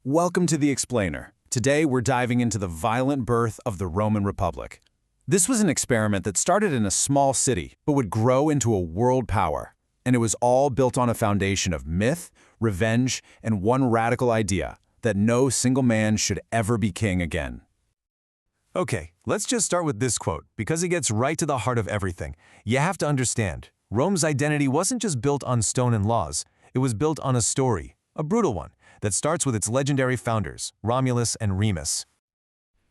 Welcome to The Explainer. Today we're diving into the violent birth of the Roman Republic. This was an experiment that started in a small city, but would grow into a world power. And it was all built on a foundation of myth, revenge, and one radical idea, that no single man should ever be king again. Okay, let's just start with this quote, because it gets right to the heart of everything. You have to understand, Rome's identity wasn't just built on stone and laws, it was built on a story, a brutal one, that starts with its legendary founders, Romulus and Remus.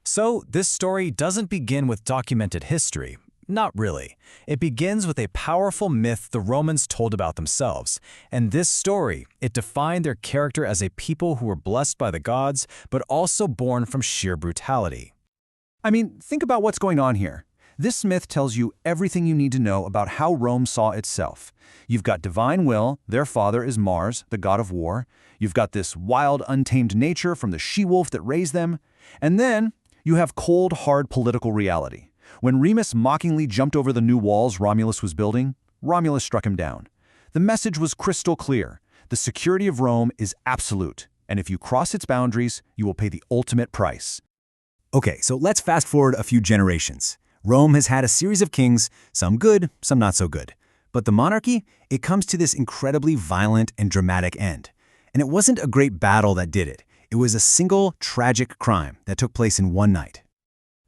So, this story doesn't begin with documented history. Not really. It begins with a powerful myth the Romans told about themselves. And this story, it defined their character as a people who were blessed by the gods, but also born from sheer brutality. I mean, think about what's going on here. This myth tells you everything you need to know about how Rome saw itself. You've got divine will, their father is Mars, the god of war. You've got this wild, untamed nature from the she-wolf that raised them. And then you have cold, hard political reality. When Remus mockingly jumped over the new walls Romulus was building, Romulus struck him down. The message was crystal clear. The security of Rome is absolute, and if you cross its boundaries, you will pay the ultimate price. Okay, so let's fast forward a few generations. Rome has had a series of kings, some good, some not so good. But the monarchy, it comes to this incredibly violent and dramatic end. And it wasn't a great battle that did it. It was a single, tragic crime that took place in one night.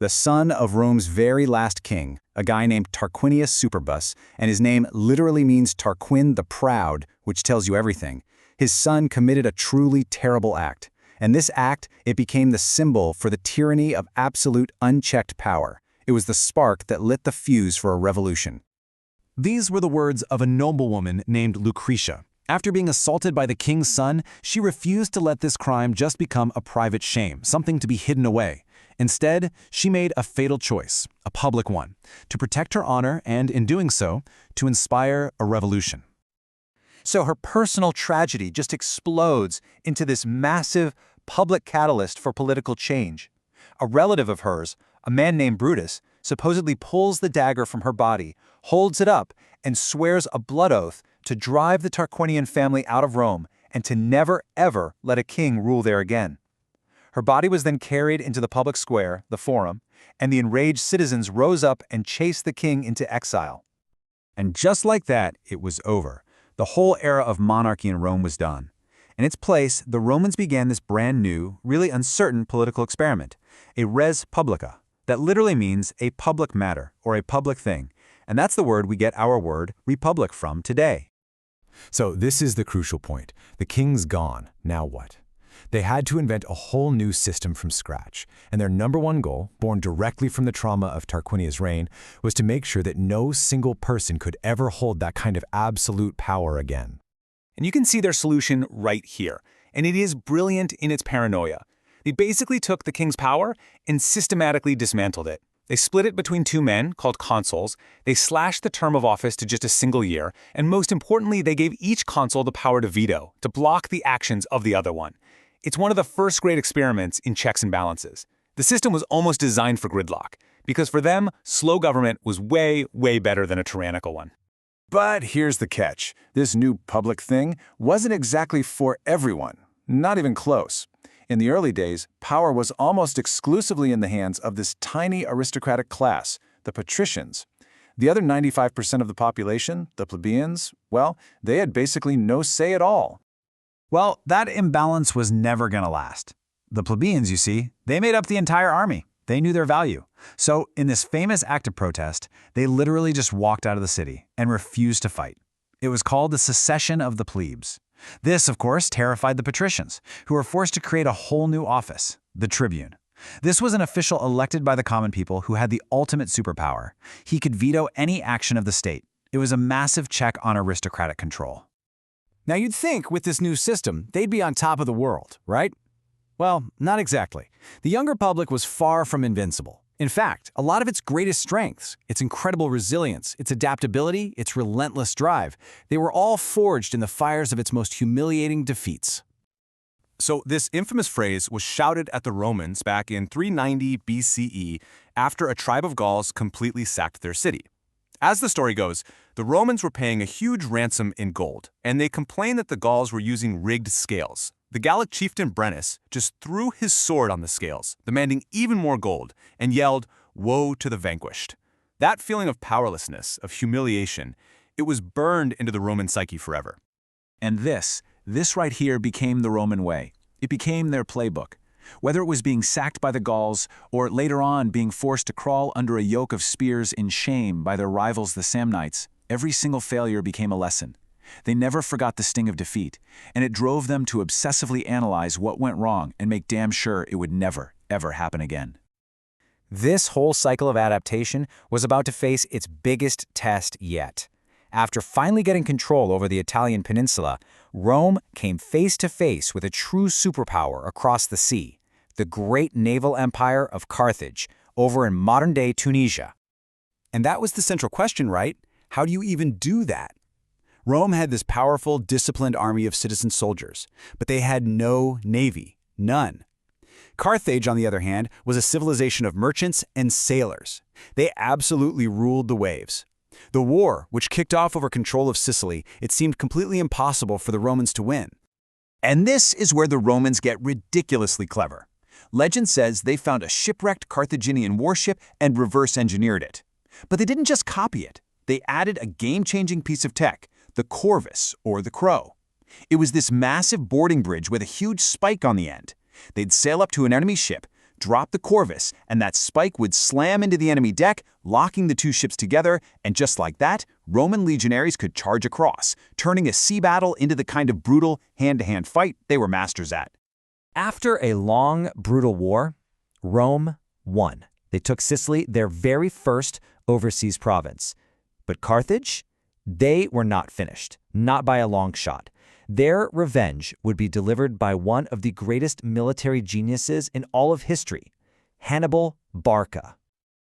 The son of Rome's very last king, a guy named Tarquinius Superbus, and his name literally means Tarquin the Proud, which tells you everything. His son committed a truly terrible act. And this act, it became the symbol for the tyranny of absolute unchecked power. It was the spark that lit the fuse for a revolution. These were the words of a noblewoman named Lucretia. After being assaulted by the king's son, she refused to let this crime just become a private shame, something to be hidden away. Instead, she made a fatal choice, a public one, to protect her honor and, in doing so, to inspire a revolution. So her personal tragedy just explodes into this massive public catalyst for political change. A relative of hers, a man named Brutus, supposedly pulls the dagger from her body, holds it up, and swears a blood oath to drive the Tarquinian family out of Rome and to never, ever let a king rule there again. Her body was then carried into the public square, the Forum, and the enraged citizens rose up and chased the king into exile. And just like that, it was over. The whole era of monarchy in Rome was done. In its place, the Romans began this brand new, really uncertain political experiment, a res publica, that literally means a public matter or a public thing. And that's the word we get our word republic from today. So this is the crucial point. The king's gone. Now what? They had to invent a whole new system from scratch, and their number one goal, born directly from the trauma of Tarquinius' reign, was to make sure that no single person could ever hold that kind of absolute power again. And you can see their solution right here, and it is brilliant in its paranoia. They basically took the king's power and systematically dismantled it. They split it between two men, called consuls, they slashed the term of office to just a single year, and most importantly, they gave each consul the power to veto, to block the actions of the other one. It's one of the first great experiments in checks and balances. The system was almost designed for gridlock, because for them, slow government was way, way better than a tyrannical one. But here's the catch. This new public thing wasn't exactly for everyone, not even close. In the early days, power was almost exclusively in the hands of this tiny aristocratic class, the patricians. The other 95% of the population, the plebeians, well, they had basically no say at all. Well, that imbalance was never going to last. The plebeians, you see, they made up the entire army. They knew their value. So, in this famous act of protest, they literally just walked out of the city and refused to fight. It was called the secession of the plebes. This, of course, terrified the patricians, who were forced to create a whole new office, the tribune. This was an official elected by the common people who had the ultimate superpower. He could veto any action of the state. It was a massive check on aristocratic control. Now you'd think with this new system, they'd be on top of the world, right? Well, not exactly. The younger public was far from invincible. In fact, a lot of its greatest strengths, its incredible resilience, its adaptability, its relentless drive, they were all forged in the fires of its most humiliating defeats. So this infamous phrase was shouted at the Romans back in 390 BCE after a tribe of Gauls completely sacked their city. As the story goes, the Romans were paying a huge ransom in gold, and they complained that the Gauls were using rigged scales. The Gallic chieftain Brennus just threw his sword on the scales, demanding even more gold, and yelled, "Woe to the vanquished." That feeling of powerlessness, of humiliation, it was burned into the Roman psyche forever. And this right here became the Roman way. It became their playbook. Whether it was being sacked by the Gauls or later on being forced to crawl under a yoke of spears in shame by their rivals the Samnites, every single failure became a lesson. They never forgot the sting of defeat, and it drove them to obsessively analyze what went wrong and make damn sure it would never, ever happen again. This whole cycle of adaptation was about to face its biggest test yet. After finally getting control over the Italian peninsula, Rome came face to face with a true superpower across the sea, the great naval empire of Carthage, over in modern-day Tunisia. And that was the central question, right? How do you even do that? Rome had this powerful, disciplined army of citizen soldiers, but they had no navy, none. Carthage, on the other hand, was a civilization of merchants and sailors. They absolutely ruled the waves. The war, which kicked off over control of Sicily, it seemed completely impossible for the Romans to win. And this is where the Romans get ridiculously clever. Legend says they found a shipwrecked Carthaginian warship and reverse-engineered it. But they didn't just copy it. They added a game-changing piece of tech, the corvus, or the crow. It was this massive boarding bridge with a huge spike on the end. They'd sail up to an enemy ship, drop the corvus, and that spike would slam into the enemy deck, locking the two ships together, and just like that, Roman legionaries could charge across, turning a sea battle into the kind of brutal, hand-to-hand fight they were masters at. After a long, brutal war, Rome won. They took Sicily, their very first overseas province. But Carthage? They were not finished, not by a long shot. Their revenge would be delivered by one of the greatest military geniuses in all of history, Hannibal Barca.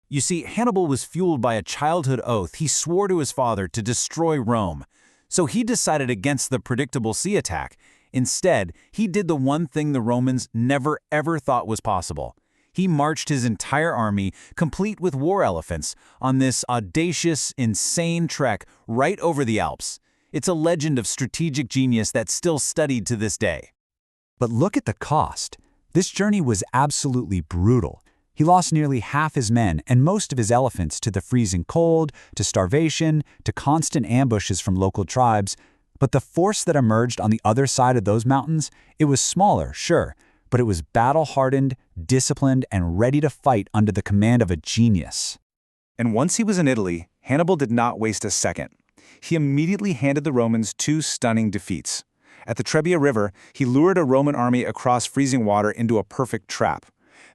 You see, Hannibal was fueled by a childhood oath he swore to his father to destroy Rome. So he decided against the predictable sea attack. Instead, he did the one thing the Romans never ever thought was possible. He marched his entire army, complete with war elephants, on this audacious, insane trek right over the Alps. It's a legend of strategic genius that's still studied to this day. But look at the cost. This journey was absolutely brutal. He lost nearly half his men and most of his elephants to the freezing cold, to starvation, to constant ambushes from local tribes. But the force that emerged on the other side of those mountains, it was smaller, sure, but it was battle-hardened, disciplined, and ready to fight under the command of a genius. And once he was in Italy, Hannibal did not waste a second. He immediately handed the Romans two stunning defeats. At the Trebia River, he lured a Roman army across freezing water into a perfect trap.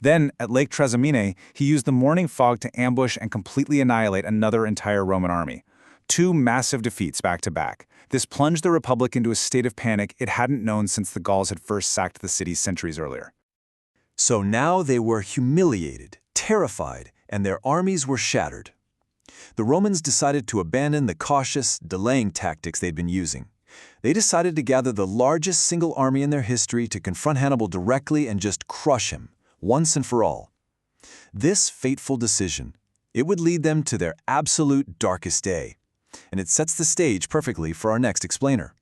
Then, at Lake Trasimene, he used the morning fog to ambush and completely annihilate another entire Roman army. Two massive defeats back-to-back. This plunged the Republic into a state of panic it hadn't known since the Gauls had first sacked the city centuries earlier. So now they were humiliated, terrified, and their armies were shattered. The Romans decided to abandon the cautious, delaying tactics they'd been using. They decided to gather the largest single army in their history to confront Hannibal directly and just crush him, once and for all. This fateful decision, it would lead them to their absolute darkest day. And it sets the stage perfectly for our next explainer.